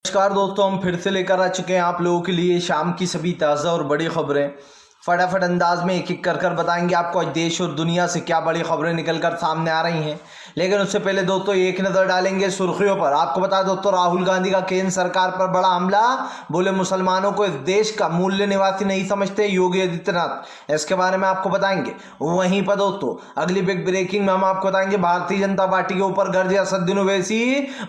नमस्कार दोस्तों, हम फिर से लेकर आ चुके हैं आप लोगों के लिए शाम की सभी ताज़ा और बड़ी खबरें। फटाफट अंदाज में एक एक कर बताएंगे आपको आज देश और दुनिया से क्या बड़ी खबरें निकलकर सामने आ रही हैं। लेकिन उससे पहले दोस्तों एक नज़र डालेंगे सुर्खियों पर। आपको बता दोस्तों, राहुल गांधी का केंद्र सरकार पर बड़ा हमला। बोले मुसलमानों को इस देश का मूल्य निवासी नहीं समझते योगी आदित्यनाथ। इसके बारे में आपको बताएंगे। वहीं पर दोस्तों अगली बिग ब्रेकिंग में हम आपको बताएंगे भारतीय जनता पार्टी के ऊपर गर्जे असदुद्दीन ओवैसी।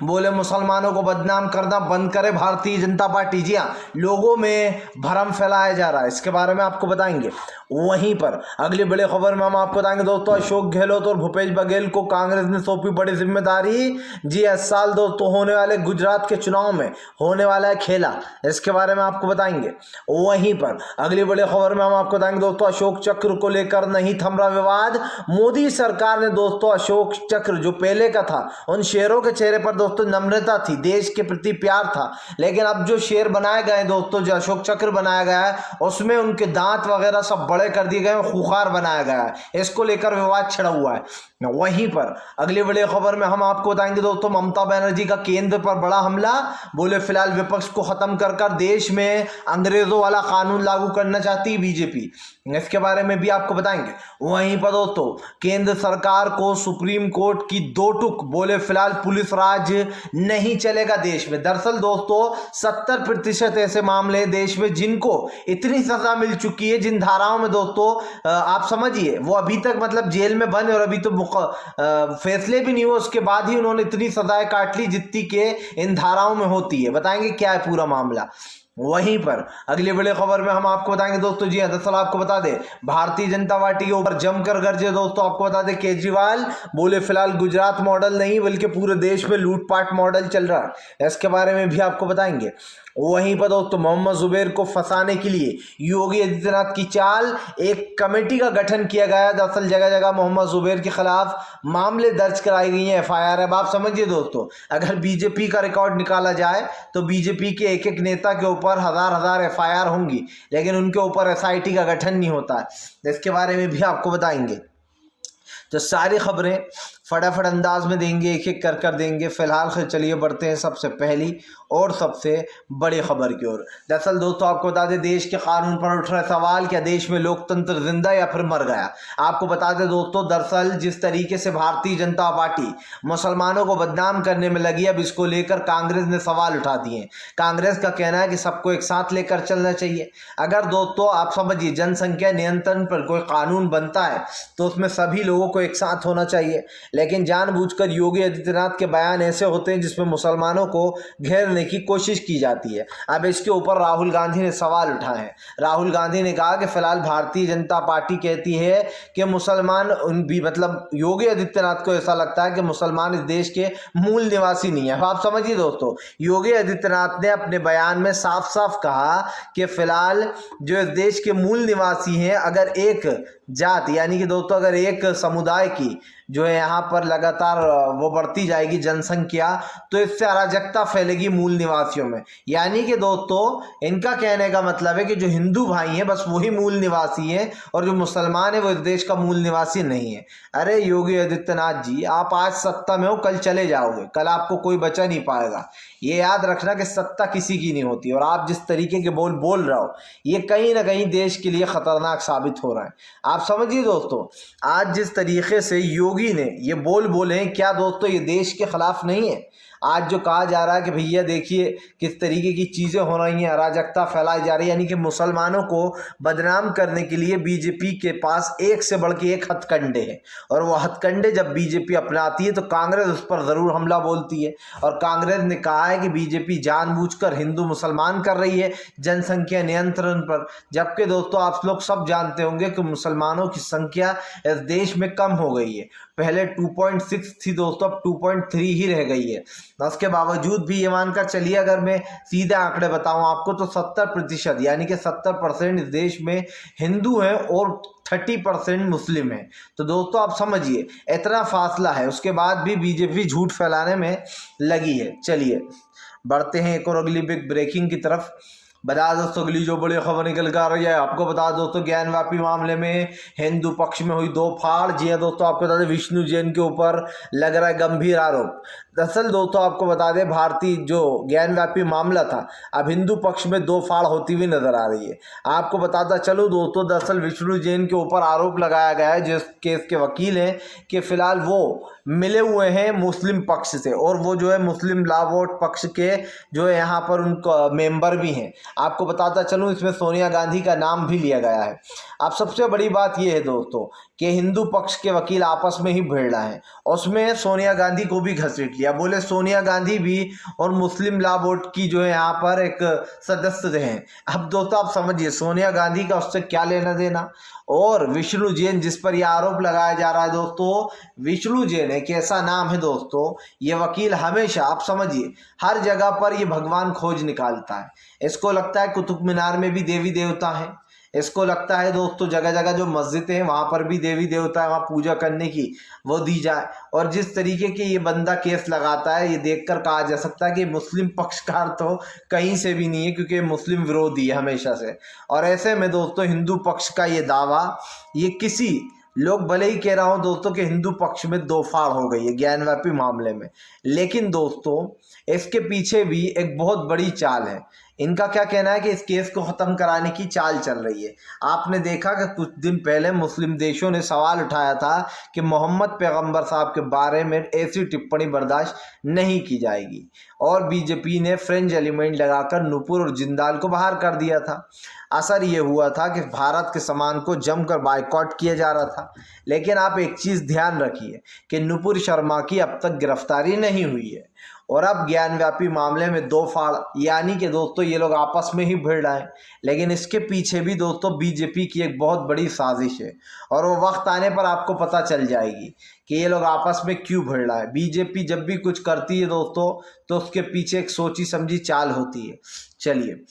बोले मुसलमानों को बदनाम करना बंद करे भारतीय जनता पार्टी। जी हाँ, लोगों में भ्रम फैलाया जा रहा है, इसके बारे में आपको बताएंगे। वहीं पर अगली बड़ी खबर में हम आपको बताएंगे दोस्तों, अशोक गहलोत और भूपेश बघेल को कांग्रेस ने सौंपी बड़ी जिम्मेदारी। जी इस साल दोस्तों होने वाले गुजरात के चुनाव में होने वाला है खेला, इसके बारे में आपको बताएंगे। वहीं पर अगली बड़ी खबर में हम आपको बताएंगे दोस्तों, अशोक चक्र को लेकर नहीं थम रहा विवाद। मोदी सरकार ने दोस्तों अशोक चक्र जो पहले का था, उन शेरों के चेहरे पर दोस्तों नम्रता थी, देश के प्रति प्यार था। लेकिन अब जो शेर बनाए गए दोस्तों, जो अशोक चक्र बनाया गया है, उसमें उनके दांत वगैरह सब बड़े कर दिए गए, खुखार बनाया गया है। इसको लेकर विवाद छिड़ा हुआ है। वहीं पर अगली बड़ी खबर में हम आपको बताएंगे दोस्तों, ममता बनर्जी का केंद्र पर बड़ा हमला। बोले फिलहाल विपक्ष को खत्म कर देश में अंग्रेजों वाला कानून लागू करना चाहती है बीजेपी, इसके बारे में भी आपको बताएंगे। वहीं पर दोस्तों केंद्र सरकार को सुप्रीम कोर्ट की दो टूक। बोले फिलहाल पुलिस राज नहीं चलेगा देश में। दरअसल दोस्तों 70% ऐसे मामले देश में जिनको इतनी सजा मिल चुकी है, जिन धाराओं में दोस्तों आप समझिए वो अभी तक मतलब जेल में बंद और अभी तो फैसले भी नहीं हुए, उसके बाद ही उन्होंने इतनी सजाएं काट ली जितनी के इन धाराओं में होती है। बताएंगे क्या है पूरा मामला। वहीं पर अगली बड़ी खबर में हम आपको बताएंगे दोस्तों, जी हाँ दरअसल आपको बता दें भारतीय जनता पार्टी के ऊपर जमकर गर्जे दोस्तों। आपको बता दें केजरीवाल बोले फिलहाल गुजरात मॉडल नहीं बल्कि पूरे देश में लूटपाट मॉडल चल रहा है, इसके बारे में भी आपको बताएंगे। वहीं पर दोस्तों मोहम्मद जुबैर को फंसाने के लिए योगी आदित्यनाथ की चाल, एक कमेटी का गठन किया गया। दरअसल जगह जगह मोहम्मद जुबैर के खिलाफ मामले दर्ज कराई गई हैं, FIR। अब आप समझिए दोस्तों, अगर बीजेपी का रिकॉर्ड निकाला जाए तो बीजेपी के एक एक नेता के ऊपर हजार FIR होंगी, लेकिन उनके ऊपर SIT का गठन नहीं होता है। इसके बारे में भी आपको बताएंगे। तो सारी खबरें फटाफट अंदाज में देंगे, एक एक कर देंगे। फिलहाल चलिए बढ़ते हैं सबसे पहली और सबसे बड़ी खबर की ओर। दरअसल दोस्तों आपको बता दें, देश के कानून पर उठ रहा सवाल, क्या देश में लोकतंत्र जिंदा या फिर मर गया। आपको बता दें दोस्तों, दरअसल जिस तरीके से भारतीय जनता पार्टी मुसलमानों को बदनाम करने में लगी, अब इसको लेकर कांग्रेस ने सवाल उठा दिए। कांग्रेस का कहना है कि सबको एक साथ लेकर चलना चाहिए। अगर दोस्तों आप समझिए जनसंख्या नियंत्रण पर कोई कानून बनता है तो उसमें सभी लोगों को एक साथ होना चाहिए, लेकिन जानबूझकर योगी आदित्यनाथ के बयान ऐसे होते हैं जिसमें मुसलमानों को घेरने की कोशिश की जाती है। अब इसके ऊपर राहुल गांधी ने सवाल उठाए हैं। राहुल गांधी ने कहा कि फिलहाल भारतीय जनता पार्टी कहती है कि मुसलमान भी मतलब योगी आदित्यनाथ को ऐसा लगता है कि मुसलमान इस देश के मूल निवासी नहीं है। आप समझिए दोस्तों, योगी आदित्यनाथ ने अपने बयान में साफ साफ कहा कि फिलहाल जो इस देश के मूल निवासी हैं, अगर एक जात यानी कि दोस्तों अगर एक समुदाय की जो है यहाँ पर लगातार वो बढ़ती जाएगी जनसंख्या, तो इससे अराजकता फैलेगी मूल निवासियों में। यानी कि दोस्तों इनका कहने का मतलब है कि जो हिंदू भाई हैं बस वही मूल निवासी हैं और जो मुसलमान है वो इस देश का मूल निवासी नहीं है। अरे योगी आदित्यनाथ जी, आप आज सत्ता में हो, कल चले जाओगे, कल आपको कोई बचा नहीं पाएगा। ये याद रखना कि सत्ता किसी की नहीं होती, और आप जिस तरीके के बोल रहे हो ये कहीं ना कहीं देश के लिए खतरनाक साबित हो रहा है। आप समझिए दोस्तों, आज जिस तरीके से योगी ने ये बोले हैं, क्या दोस्तों ये देश के खिलाफ नहीं है? आज जो कहा जा रहा है कि भैया देखिए किस तरीके की चीज़ें हो रही हैं, अराजकता फैलाई जा रही है, यानी कि मुसलमानों को बदनाम करने के लिए बीजेपी के पास एक से बढ़ के एक हथकंडे हैं, और वो हथकंडे जब बीजेपी अपनाती है तो कांग्रेस उस पर ज़रूर हमला बोलती है। और कांग्रेस ने कहा है कि बीजेपी जानबूझकर हिंदू मुसलमान कर रही है जनसंख्या नियंत्रण पर, जबकि दोस्तों आप लोग सब जानते होंगे कि मुसलमानों की संख्या इस देश में कम हो गई है। पहले 2.6 थी दोस्तों, अब 2.3 ही रह गई है। उसके बावजूद भी ये मानकर चलिए, अगर मैं सीधे आंकड़े बताऊं आपको तो 70% यानी कि 70% इस देश में हिंदू हैं और 30% मुस्लिम हैं। तो दोस्तों आप समझिए इतना फासला है, उसके बाद भी बीजेपी झूठ फैलाने में लगी है। चलिए बढ़ते हैं एक और अगली बिग ब्रेकिंग की तरफ। बता दोस्तों अगली जो बड़ी खबर निकल कर आ रही है, आपको बता दोस्तों ज्ञानवापी मामले में हिंदू पक्ष में हुई दो फाड़। जी हाँ दोस्तों, आपको बता दें विष्णु जैन के ऊपर लग रहा है गंभीर आरोप। दरअसल दोस्तों आपको बता दें, भारतीय जो ज्ञानव्यापी मामला था अब हिंदू पक्ष में दो फाड़ होती हुई नजर आ रही है। आपको बताता चलूँ दोस्तों, दरअसल विष्णु जैन के ऊपर आरोप लगाया गया है, जिस केस के वकील हैं, कि फिलहाल वो मिले हुए हैं मुस्लिम पक्ष से, और वो जो है मुस्लिम लॉ बोर्ड पक्ष के जो है यहाँ पर उनका मेंबर भी हैं। आपको बताता चलूँ, इसमें सोनिया गांधी का नाम भी लिया गया है। अब सबसे बड़ी बात यह है दोस्तों कि हिंदू पक्ष के वकील आपस में ही भिड़ रहे हैं, उसमें सोनिया गांधी को भी घसीट लिया। बोले सोनिया गांधी भी और मुस्लिम लॉ बोर्ड की जो है यहाँ पर एक सदस्य हैं। अब दोस्तों आप समझिए, सोनिया गांधी का उससे क्या लेना देना। और विष्णु जैन जिस पर यह आरोप लगाया जा रहा है दोस्तों, विष्णु जैन एक ऐसा नाम है दोस्तों, ये वकील हमेशा आप समझिए हर जगह पर ये भगवान खोज निकालता है। इसको लगता है कुतुब मीनार में भी देवी देवता है, इसको लगता है दोस्तों जगह जगह जो मस्जिदें हैं वहाँ पर भी देवी देवता है, वहाँ पूजा करने की वो दी जाए। और जिस तरीके के ये बंदा केस लगाता है, ये देखकर कहा जा सकता है कि मुस्लिम पक्षकार तो कहीं से भी नहीं है, क्योंकि मुस्लिम विरोधी है हमेशा से। और ऐसे में दोस्तों हिंदू पक्ष का ये दावा, ये किसी लोग भले ही कह रहा हूँ दोस्तों कि हिंदू पक्ष में दो फाड़ हो गई है ज्ञानव्यापी मामले में, लेकिन दोस्तों इसके पीछे भी एक बहुत बड़ी चाल है। इनका क्या कहना है कि इस केस को ख़त्म कराने की चाल चल रही है। आपने देखा कि कुछ दिन पहले मुस्लिम देशों ने सवाल उठाया था कि मोहम्मद पैगंबर साहब के बारे में ऐसी टिप्पणी बर्दाश्त नहीं की जाएगी, और बीजेपी ने फ्रेंच एलिमेंट लगाकर नुपुर और जिंदाल को बाहर कर दिया था। असर ये हुआ था कि भारत के सामान को जमकर बायकॉट किया जा रहा था। लेकिन आप एक चीज़ ध्यान रखिए कि नुपुर शर्मा की अब तक गिरफ्तारी नहीं हुई है, और अब ज्ञानव्यापी मामले में दो फाड़, यानी कि दोस्तों ये लोग आपस में ही भिड़ रहे हैं। लेकिन इसके पीछे भी दोस्तों बीजेपी की एक बहुत बड़ी साजिश है, और वो वक्त आने पर आपको पता चल जाएगी कि ये लोग आपस में क्यों भिड़ रहा है। बीजेपी जब भी कुछ करती है दोस्तों तो उसके पीछे एक सोची समझी चाल होती है। चलिए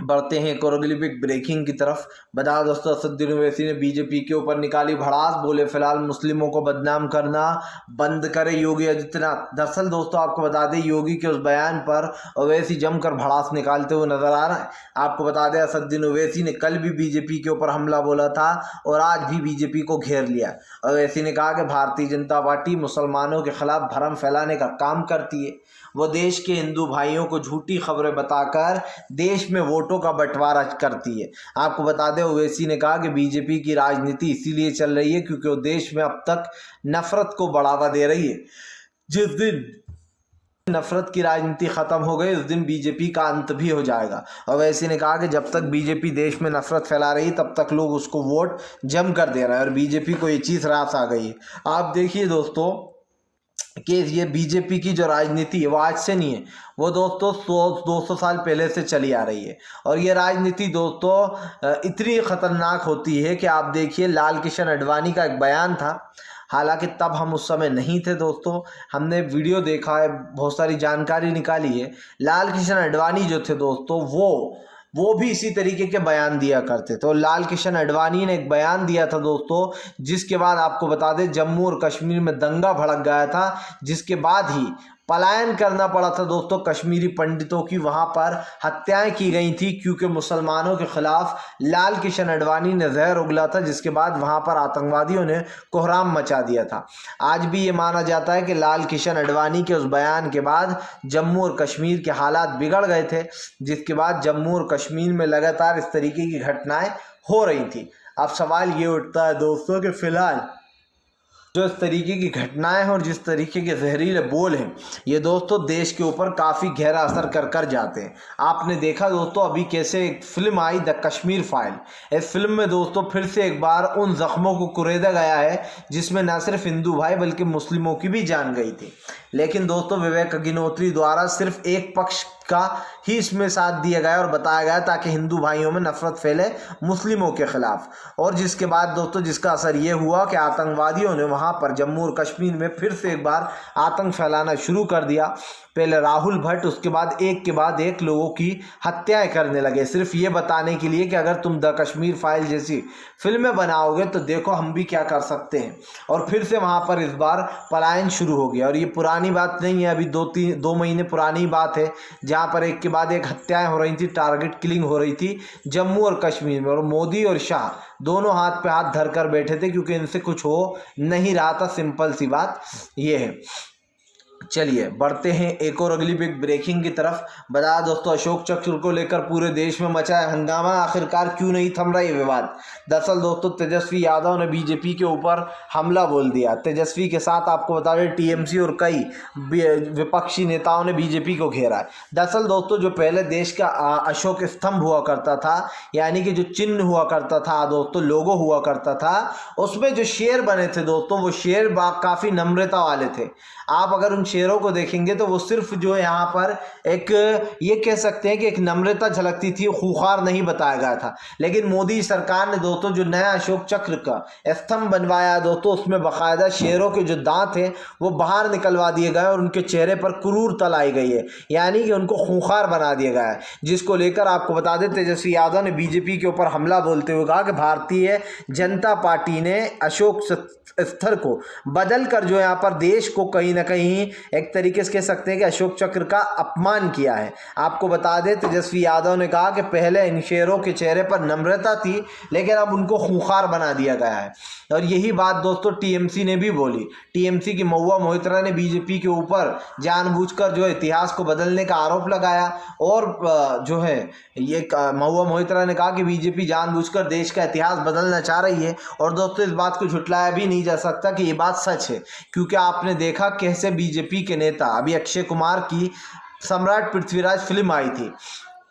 बढ़ते हैं एक और अगली बिग ब्रेकिंग की तरफ। बता दोस्तों, असदुद्दीन ओवैसी ने बीजेपी के ऊपर निकाली भड़ास, बोले फिलहाल मुस्लिमों को बदनाम करना बंद करे योगी आदित्यनाथ। दरअसल दोस्तों आपको बता दें, योगी के उस बयान पर ओवैसी जमकर भड़ास निकालते हुए नजर आ रहा है। आपको बता दें, असदुद्दीन ओवैसी ने कल भी बीजेपी के ऊपर हमला बोला था और आज भी बीजेपी को घेर लिया। ओवैसी ने कहा कि भारतीय जनता पार्टी मुसलमानों के खिलाफ भरम फैलाने का काम करती है। वो देश के हिंदू भाइयों को झूठी खबरें बताकर देश में वोटों का बंटवारा करती है। आपको बता दें, ओवैसी ने कहा कि बीजेपी की राजनीति इसीलिए चल रही है क्योंकि वो देश में अब तक नफरत को बढ़ावा दे रही है। जिस दिन नफरत की राजनीति खत्म हो गई उस दिन बीजेपी का अंत भी हो जाएगा। ओवैसी ने कहा कि जब तक बीजेपी देश में नफरत फैला रही तब तक लोग उसको वोट जम कर दे रहे हैं, और बीजेपी को ये चीज़ रास आ गई है। आप देखिए दोस्तों कि ये बीजेपी की जो राजनीति है वो आज से नहीं है, वो दोस्तों 100-200 साल पहले से चली आ रही है। और ये राजनीति दोस्तों इतनी ख़तरनाक होती है कि आप देखिए, लाल कृष्ण आडवाणी का एक बयान था, हालांकि तब हम उस समय नहीं थे दोस्तों, हमने वीडियो देखा है, बहुत सारी जानकारी निकाली है। लाल कृष्ण आडवाणी जो थे दोस्तों वो भी इसी तरीके के बयान दिया करते। तो लाल कृष्ण आडवाणी ने एक बयान दिया था दोस्तों, जिसके बाद आपको बता दें जम्मू और कश्मीर में दंगा भड़क गया था, जिसके बाद ही पलायन करना पड़ा था दोस्तों कश्मीरी पंडितों की। वहाँ पर हत्याएं की गई थी क्योंकि मुसलमानों के खिलाफ लाल कृष्ण आडवाणी ने जहर उगला था, जिसके बाद वहाँ पर आतंकवादियों ने कोहराम मचा दिया था। आज भी ये माना जाता है कि लाल कृष्ण आडवाणी के उस बयान के बाद जम्मू और कश्मीर के हालात बिगड़ गए थे, जिसके बाद जम्मू और कश्मीर में लगातार इस तरीके की घटनाएं हो रही थी। अब सवाल ये उठता है दोस्तों कि फिलहाल जो इस तरीके की घटनाएं हैं और जिस तरीके के जहरीले बोल हैं, ये दोस्तों देश के ऊपर काफ़ी गहरा असर कर जाते हैं। आपने देखा दोस्तों अभी कैसे एक film I the Kashmir file, इस फिल्म में दोस्तों फिर से एक बार उन जख्मों को कुरेदा गया है जिसमें न सिर्फ हिंदू भाई बल्कि मुस्लिमों की भी जान गई थी। लेकिन दोस्तों विवेक अग्निहोत्री द्वारा सिर्फ एक पक्ष का ही इसमें साथ दिया गया और बताया गया ताकि हिंदू भाइयों में नफरत फैले मुस्लिमों के खिलाफ। और जिसके बाद दोस्तों जिसका असर ये हुआ कि आतंकवादियों ने वहाँ पर जम्मू और कश्मीर में फिर से एक बार आतंक फैलाना शुरू कर दिया। पहले राहुल भट्ट, उसके बाद एक लोगों की हत्याएं करने लगे, सिर्फ ये बताने के लिए कि अगर तुम द कश्मीर फाइल जैसी फिल्में बनाओगे तो देखो हम भी क्या कर सकते हैं। और फिर से वहाँ पर इस बार पलायन शुरू हो गया। और ये पुरानी बात नहीं है, अभी 2 महीने पुरानी बात है, जहाँ पर एक के बाद एक हत्याएं हो रही थी, टारगेट किलिंग हो रही थी जम्मू और कश्मीर में। और मोदी और शाह दोनों हाथ पे हाथ धर कर बैठे थे क्योंकि इनसे कुछ हो नहीं रहा था। सिंपल सी बात ये है। चलिए बढ़ते हैं एक और अगली बिग ब्रेकिंग की तरफ। बताया दोस्तों, अशोक चक्र को लेकर पूरे देश में मचा है हंगामा, आखिरकार क्यों नहीं थम रहा ये विवाद। दरअसल दोस्तों, तेजस्वी यादव ने बीजेपी के ऊपर हमला बोल दिया। तेजस्वी के साथ आपको बता दें टीएमसी और कई विपक्षी नेताओं ने बीजेपी को घेरा है। दरअसल दोस्तों, जो पहले देश का अशोक स्तंभ हुआ करता था, यानी कि जो चिन्ह हुआ करता था दोस्तों, लोगो हुआ करता था, उसमें जो शेर बने थे दोस्तों, वो शेर काफ़ी नम्रता वाले थे। आप अगर उन शेरों को देखेंगे तो वो सिर्फ जो है यहाँ पर एक ये कह सकते हैं कि एक नम्रता झलकती थी, खूंखार नहीं बताया गया था। लेकिन मोदी सरकार ने दोस्तों जो नया अशोक चक्र का स्तंभ बनवाया दोस्तों, उसमें बाकायदा शेरों के जो दांत हैं वो बाहर निकलवा दिए गए और उनके चेहरे पर क्रूरता लाई गई है, यानी कि उनको खूंखार बना दिया गया है। जिसको लेकर आपको बता दें, तेजस्वी यादव ने बीजेपी के ऊपर हमला बोलते हुए कहा कि भारतीय जनता पार्टी ने अशोक स्थल को बदल कर जो यहाँ पर देश को कहीं ना कहीं एक तरीके से कह सकते हैं कि अशोक चक्र का अपमान किया है। आपको बता दें, तेजस्वी यादव ने कहा कि पहले इन शेरों के चेहरे पर नम्रता थी, लेकिन अब उनको खूंखार बना दिया गया है। और यही बात दोस्तों टीएमसी ने भी बोली। टीएमसी की महुआ मोइत्रा ने बीजेपी के ऊपर जानबूझकर जो इतिहास को बदलने का आरोप लगाया और जो है ये महुआ मोइत्रा ने कहा कि बीजेपी जानबूझकर देश का इतिहास बदलना चाह रही है। और दोस्तों, इस बात को झुटलाया भी नहीं जा सकता कि ये बात सच है, क्योंकि आपने देखा कैसे बीजेपी के नेता, अभी अक्षय कुमार की सम्राट पृथ्वीराज फिल्म आई थी,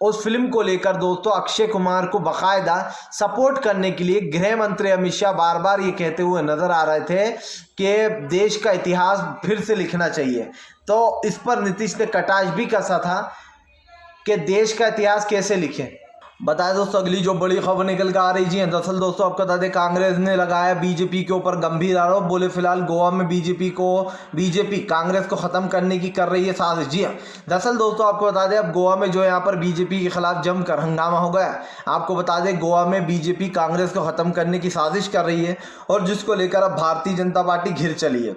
उस फिल्म को लेकर दोस्तों अक्षय कुमार को बाकायदा सपोर्ट करने के लिए गृह मंत्री अमित शाह बार बार ये कहते हुए नजर आ रहे थे कि देश का इतिहास फिर से लिखना चाहिए। तो इस पर नीतीश ने कटाक्ष भी कसा था कि देश का इतिहास कैसे लिखें। बताया दोस्तों, अगली जो बड़ी खबर निकल कर आ रही जी। दरअसल दोस्तों, आपको बता दें कांग्रेस ने लगाया बीजेपी के ऊपर गंभीर आरोप। बोले फिलहाल गोवा में बीजेपी कांग्रेस को खत्म करने की कर रही है साजिश। जी हाँ, दरअसल दोस्तों आपको बता दें, अब गोवा में जो यहाँ पर बीजेपी के खिलाफ जमकर हंगामा हो गया। आपको बता दें, गोवा में बीजेपी कांग्रेस को खत्म करने की साजिश कर रही है और जिसको लेकर अब भारतीय जनता पार्टी घिर चली है।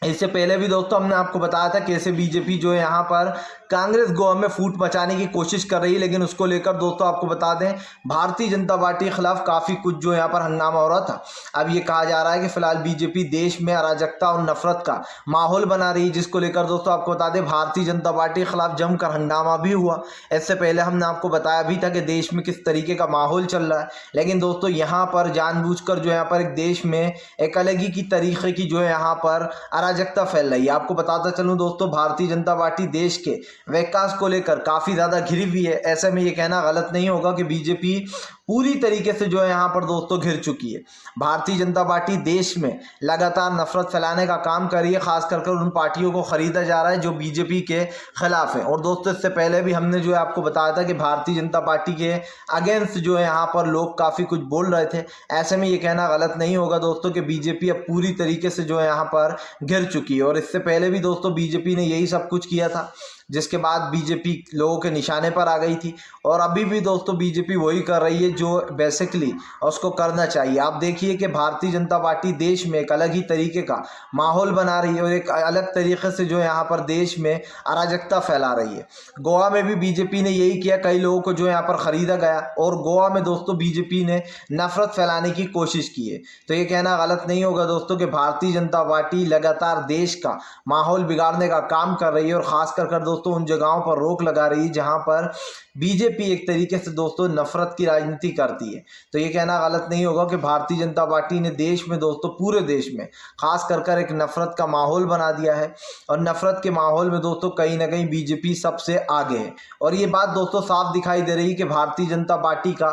इससे पहले भी दोस्तों हमने आपको बताया था कैसे बीजेपी जो है यहाँ पर कांग्रेस गोवा में फूट मचाने की कोशिश कर रही है। लेकिन उसको लेकर दोस्तों आपको बता दें, भारतीय जनता पार्टी के खिलाफ काफ़ी कुछ जो यहाँ पर हंगामा हो रहा था। अब ये कहा जा रहा है कि फिलहाल बीजेपी देश में अराजकता और नफरत का माहौल बना रही है, जिसको लेकर दोस्तों आपको बता दें भारतीय जनता पार्टी के खिलाफ जमकर हंगामा भी हुआ। इससे पहले हमने आपको बताया भी था कि देश में किस तरीके का माहौल चल रहा है। लेकिन दोस्तों यहाँ पर जानबूझकर जो यहाँ पर एक देश में एक अलग ही की तरीके की जो है यहाँ पर अराजकता फैल रही है। आपको बताता चलूँ दोस्तों, भारतीय जनता पार्टी देश के विकास को लेकर काफ़ी ज़्यादा घिरी हुई है। ऐसे में ये कहना गलत नहीं होगा कि बीजेपी पूरी तरीके से जो है यहाँ पर दोस्तों घिर चुकी है। भारतीय जनता पार्टी देश में लगातार नफरत फैलाने का काम कर रही है, खास कर उन पार्टियों को खरीदा जा रहा है जो बीजेपी के खिलाफ है। और दोस्तों, इससे पहले भी हमने जो है आपको बताया था कि भारतीय जनता पार्टी के अगेंस्ट जो है यहाँ पर लोग काफ़ी कुछ बोल रहे थे। ऐसे में ये कहना गलत नहीं होगा दोस्तों कि बीजेपी अब पूरी तरीके से जो है यहाँ पर घिर चुकी है। और इससे पहले भी दोस्तों बीजेपी ने यही सब कुछ किया था, जिसके बाद बीजेपी लोगों के निशाने पर आ गई थी। और अभी भी दोस्तों बीजेपी वही कर रही है जो बेसिकली उसको करना चाहिए। आप देखिए कि भारतीय जनता पार्टी देश में एक अलग ही तरीके का माहौल बना रही है और एक अलग तरीके से जो यहाँ पर देश में अराजकता फैला रही है। गोवा में भी बीजेपी ने यही किया, कई लोगों को जो यहाँ पर ख़रीदा गया और गोवा में दोस्तों बीजेपी ने नफरत फैलाने की कोशिश की है। तो ये कहना गलत नहीं होगा दोस्तों कि भारतीय जनता पार्टी लगातार देश का माहौल बिगाड़ने का काम कर रही है और ख़ास कर दोस्तों उन जगहों पर रोक लगा रही है जहां पर बीजेपी एक तरीके से दोस्तों नफरत की राजनीति करती है। तो ये कहना गलत नहीं होगा कि भारतीय जनता पार्टी ने देश में दोस्तों पूरे देश में खास कर एक नफरत का माहौल बना दिया है। और नफरत के माहौल में दोस्तों कहीं ना कहीं बीजेपी सबसे आगे है। और ये बात दोस्तों साफ दिखाई दे रही है कि भारतीय जनता पार्टी का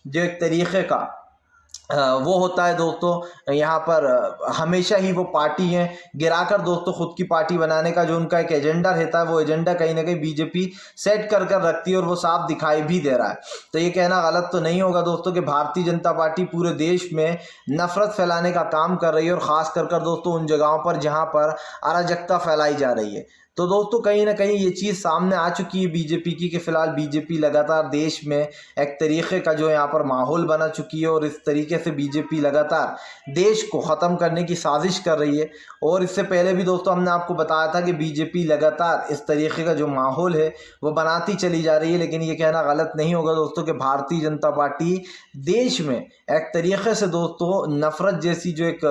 जो एक तरीके का वो होता है दोस्तों, यहाँ पर हमेशा ही वो पार्टी है गिराकर दोस्तों खुद की पार्टी बनाने का जो उनका एक एजेंडा रहता है, वो एजेंडा कहीं ना कहीं बीजेपी सेट कर रखती है और वो साफ दिखाई भी दे रहा है। तो ये कहना गलत तो नहीं होगा दोस्तों कि भारतीय जनता पार्टी पूरे देश में नफरत फैलाने का काम कर रही है और ख़ास कर दोस्तों उन जगहों पर जहाँ पर अराजकता फैलाई जा रही है। तो दोस्तों कहीं ना कहीं ये चीज़ सामने आ चुकी है बीजेपी की कि फ़िलहाल बीजेपी लगातार देश में एक तरीक़े का जो यहाँ पर माहौल बना चुकी है और इस तरीके से बीजेपी लगातार देश को ख़त्म करने की साजिश कर रही है। और इससे पहले भी दोस्तों हमने आपको बताया था कि बीजेपी लगातार इस तरीके का जो माहौल है वो बनाती चली जा रही है। लेकिन ये कहना गलत नहीं होगा दोस्तों कि भारतीय जनता पार्टी देश में एक तरीके से दोस्तों नफ़रत जैसी जो एक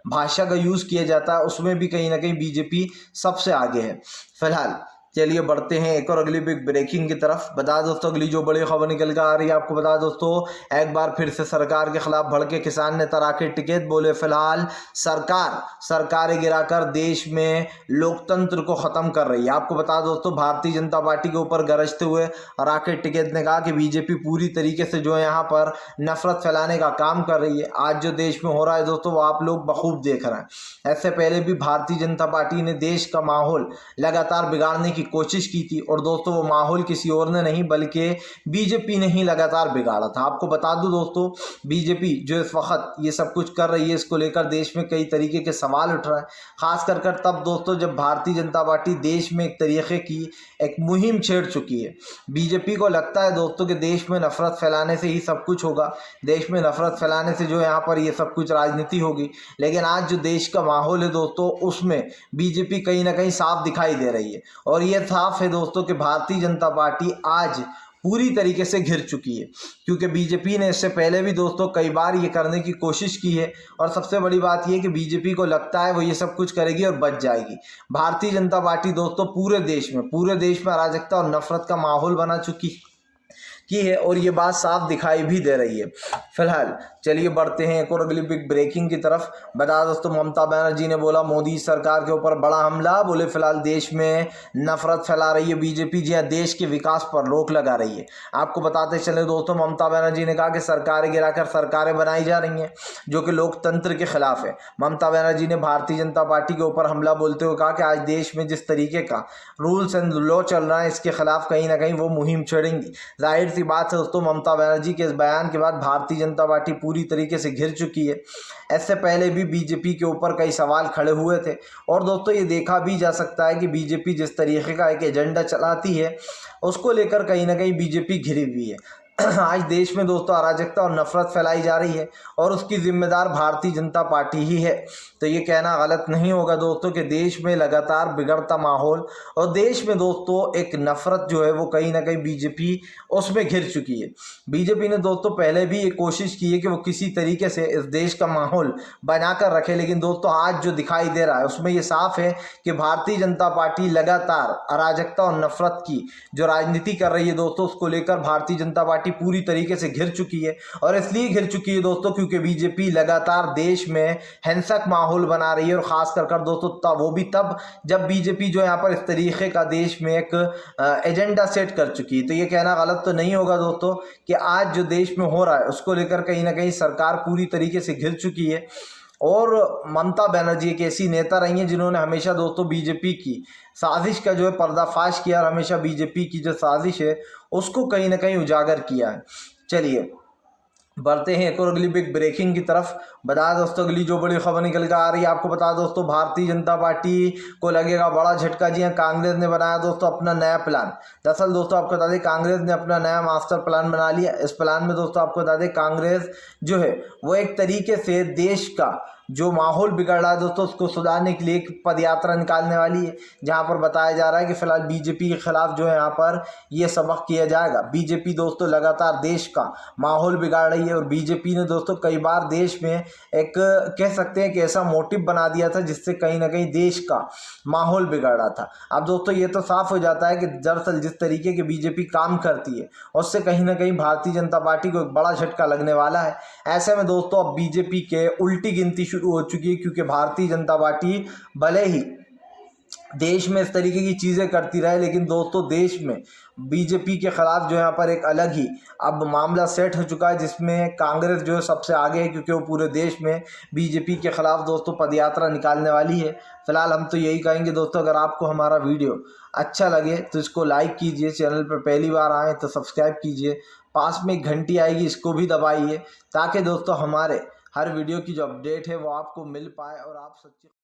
भाषा का यूज़ किया जाता है उसमें भी कहीं ना कहीं बीजेपी सबसे आगे है। फिलहाल चलिए बढ़ते हैं एक और अगली बिग ब्रेकिंग की तरफ। बता दोस्तों अगली जो बड़ी खबर निकल कर आ रही है आपको बता दोस्तों, एक बार फिर से सरकार के खिलाफ भड़के किसान ने तराके टिकट, बोले फिलहाल सरकारें गिराकर देश में लोकतंत्र को ख़त्म कर रही है। आपको बता दोस्तों भारतीय जनता पार्टी के ऊपर गरजते हुए राकेट टिकैत ने कहा कि बीजेपी पूरी तरीके से जो है यहाँ पर नफरत फैलाने का काम कर रही है। आज जो देश में हो रहा है दोस्तों वो आप लोग बखूब देख रहे हैं। ऐसे पहले भी भारतीय जनता पार्टी ने देश का माहौल लगातार बिगाड़ने की कोशिश की थी और दोस्तों वो माहौल किसी और ने नहीं बल्कि बीजेपी ने ही लगातार बिगाड़ा था। आपको बता दूं दोस्तों बीजेपी जो इस वक्त ये सब कुछ कर रही है इसको लेकर देश में कई तरीके के सवाल उठ रहे हैं, खास कर तब दोस्तों जब भारतीय जनता पार्टी देश में एक तरीके की एक मुहिम छेड़ चुकी है। बीजेपी को लगता है दोस्तों कि देश में नफरत फैलाने से ही सब कुछ होगा, देश में नफरत फैलाने से जो यहाँ पर ये सब कुछ राजनीति होगी। लेकिन आज जो देश का माहौल है दोस्तों उसमें बीजेपी कहीं ना कहीं साफ दिखाई दे रही है और ये साफ है दोस्तों कि भारतीय जनता पार्टी आज पूरी तरीके से घिर चुकी है, क्योंकि बीजेपी ने इससे पहले भी दोस्तों कई बार ये करने की कोशिश की है। और सबसे बड़ी बात यह कि बीजेपी को लगता है वो ये सब कुछ करेगी और बच जाएगी। भारतीय जनता पार्टी दोस्तों पूरे देश में अराजकता और नफरत का माहौल बना चुकी है और ये बात साफ दिखाई भी दे रही है। फिलहाल चलिए बढ़ते हैं एक और अगली बिग ब्रेकिंग की तरफ। बता दोस्तों ममता बनर्जी ने बोला मोदी सरकार के ऊपर बड़ा हमला, बोले फिलहाल देश में नफरत फैला रही है बीजेपी, जी हाँ देश के विकास पर रोक लगा रही है। आपको बताते चले दोस्तों ममता बनर्जी ने कहा कि सरकारें गिराकर सरकारें बनाई जा रही हैं जो कि लोकतंत्र के खिलाफ है। ममता बनर्जी ने भारतीय जनता पार्टी के ऊपर हमला बोलते हुए कहा कि आज देश में जिस तरीके का रूल्स एंड लॉ चल रहा है इसके खिलाफ कहीं ना कहीं वो मुहिम छेड़ेंगी। जाहिर सी बात है दोस्तों ममता बनर्जी के इस बयान के बाद भारतीय जनता पार्टी पूरी तरीके से घिर चुकी है। इससे पहले भी बीजेपी के ऊपर कई सवाल खड़े हुए थे और दोस्तों ये देखा भी जा सकता है कि बीजेपी जिस तरीके का एक एजेंडा चलाती है उसको लेकर कहीं ना कहीं बीजेपी घिरी हुई है। आज देश में दोस्तों अराजकता और नफरत फैलाई जा रही है और उसकी जिम्मेदार भारतीय जनता पार्टी ही है। तो ये कहना गलत नहीं होगा दोस्तों कि देश में लगातार बिगड़ता माहौल और देश में दोस्तों एक नफरत जो है वो कहीं ना कहीं बीजेपी उसमें घिर चुकी है। बीजेपी ने दोस्तों पहले भी ये कोशिश की है कि वो किसी तरीके से इस देश का माहौल बनाकर रखे, लेकिन दोस्तों आज जो दिखाई दे रहा है उसमें ये साफ है कि भारतीय जनता पार्टी लगातार अराजकता और नफरत की जो राजनीति कर रही है दोस्तों उसको लेकर भारतीय जनता पार्टी पूरी तरीके से घिर चुकी है। और इसलिए घिर चुकी है दोस्तों क्योंकि बीजेपी लगातार देश में हिंसक माहौल बना रही है और खास कर दोस्तों वो भी तब जब बीजेपी जो यहाँ पर इस तरीके का देश में एक एजेंडा सेट कर चुकी है। तो ये कहना गलत तो नहीं होगा दोस्तों कि आज जो देश में हो रहा है उसको लेकर कहीं ना कहीं सरकार पूरी तरीके से घिर चुकी है। और ममता बनर्जी एक ऐसी नेता रही हैं जिन्होंने हमेशा दोस्तों बीजेपी की साजिश का जो है पर्दाफाश किया और हमेशा बीजेपी की जो साजिश है उसको कहीं ना कहीं उजागर किया है। चलिए बढ़ते हैं एक और अगली बिग ब्रेकिंग की तरफ। बता दोस्तों अगली जो बड़ी खबर निकल कर आ रही है आपको बता दोस्तों भारतीय जनता पार्टी को लगेगा बड़ा झटका। जी हाँ कांग्रेस ने बनाया दोस्तों अपना नया प्लान। दरअसल दोस्तों आपको बता दें कांग्रेस ने अपना नया मास्टर प्लान बना लिया। इस प्लान में दोस्तों आपको बता दें कांग्रेस जो है वो एक तरीके से देश का जो माहौल बिगड़ रहा है दोस्तों उसको सुधारने के लिए एक पदयात्रा निकालने वाली है, जहां पर बताया जा रहा है कि फिलहाल बीजेपी के खिलाफ जो है यहाँ पर ये सबक किया जाएगा। बीजेपी दोस्तों लगातार देश का माहौल बिगाड़ रही है और बीजेपी ने दोस्तों कई बार देश में एक कह सकते हैं कि ऐसा मोटिव बना दिया था जिससे कहीं ना कहीं देश का माहौल बिगड़ रहा था। अब दोस्तों ये तो साफ हो जाता है कि दरअसल जिस तरीके की बीजेपी काम करती है उससे कहीं ना कहीं भारतीय जनता पार्टी को एक बड़ा झटका लगने वाला है। ऐसे में दोस्तों अब बीजेपी के उल्टी गिनती शुरू हो चुकी है, क्योंकि भारतीय जनता पार्टी भले ही देश में इस तरीके की चीज़ें करती रहे लेकिन दोस्तों देश में बीजेपी के खिलाफ जो यहाँ पर एक अलग ही अब मामला सेट हो चुका है, जिसमें कांग्रेस जो है सबसे आगे है क्योंकि वो पूरे देश में बीजेपी के खिलाफ दोस्तों पदयात्रा निकालने वाली है। फिलहाल हम तो यही कहेंगे दोस्तों अगर आपको हमारा वीडियो अच्छा लगे तो इसको लाइक कीजिए, चैनल पर पहली बार आए तो सब्सक्राइब कीजिए, पास में एक घंटी आएगी इसको भी दबाइए ताकि दोस्तों हमारे हर वीडियो की जो अपडेट है वो आपको मिल पाए और आप सच्ची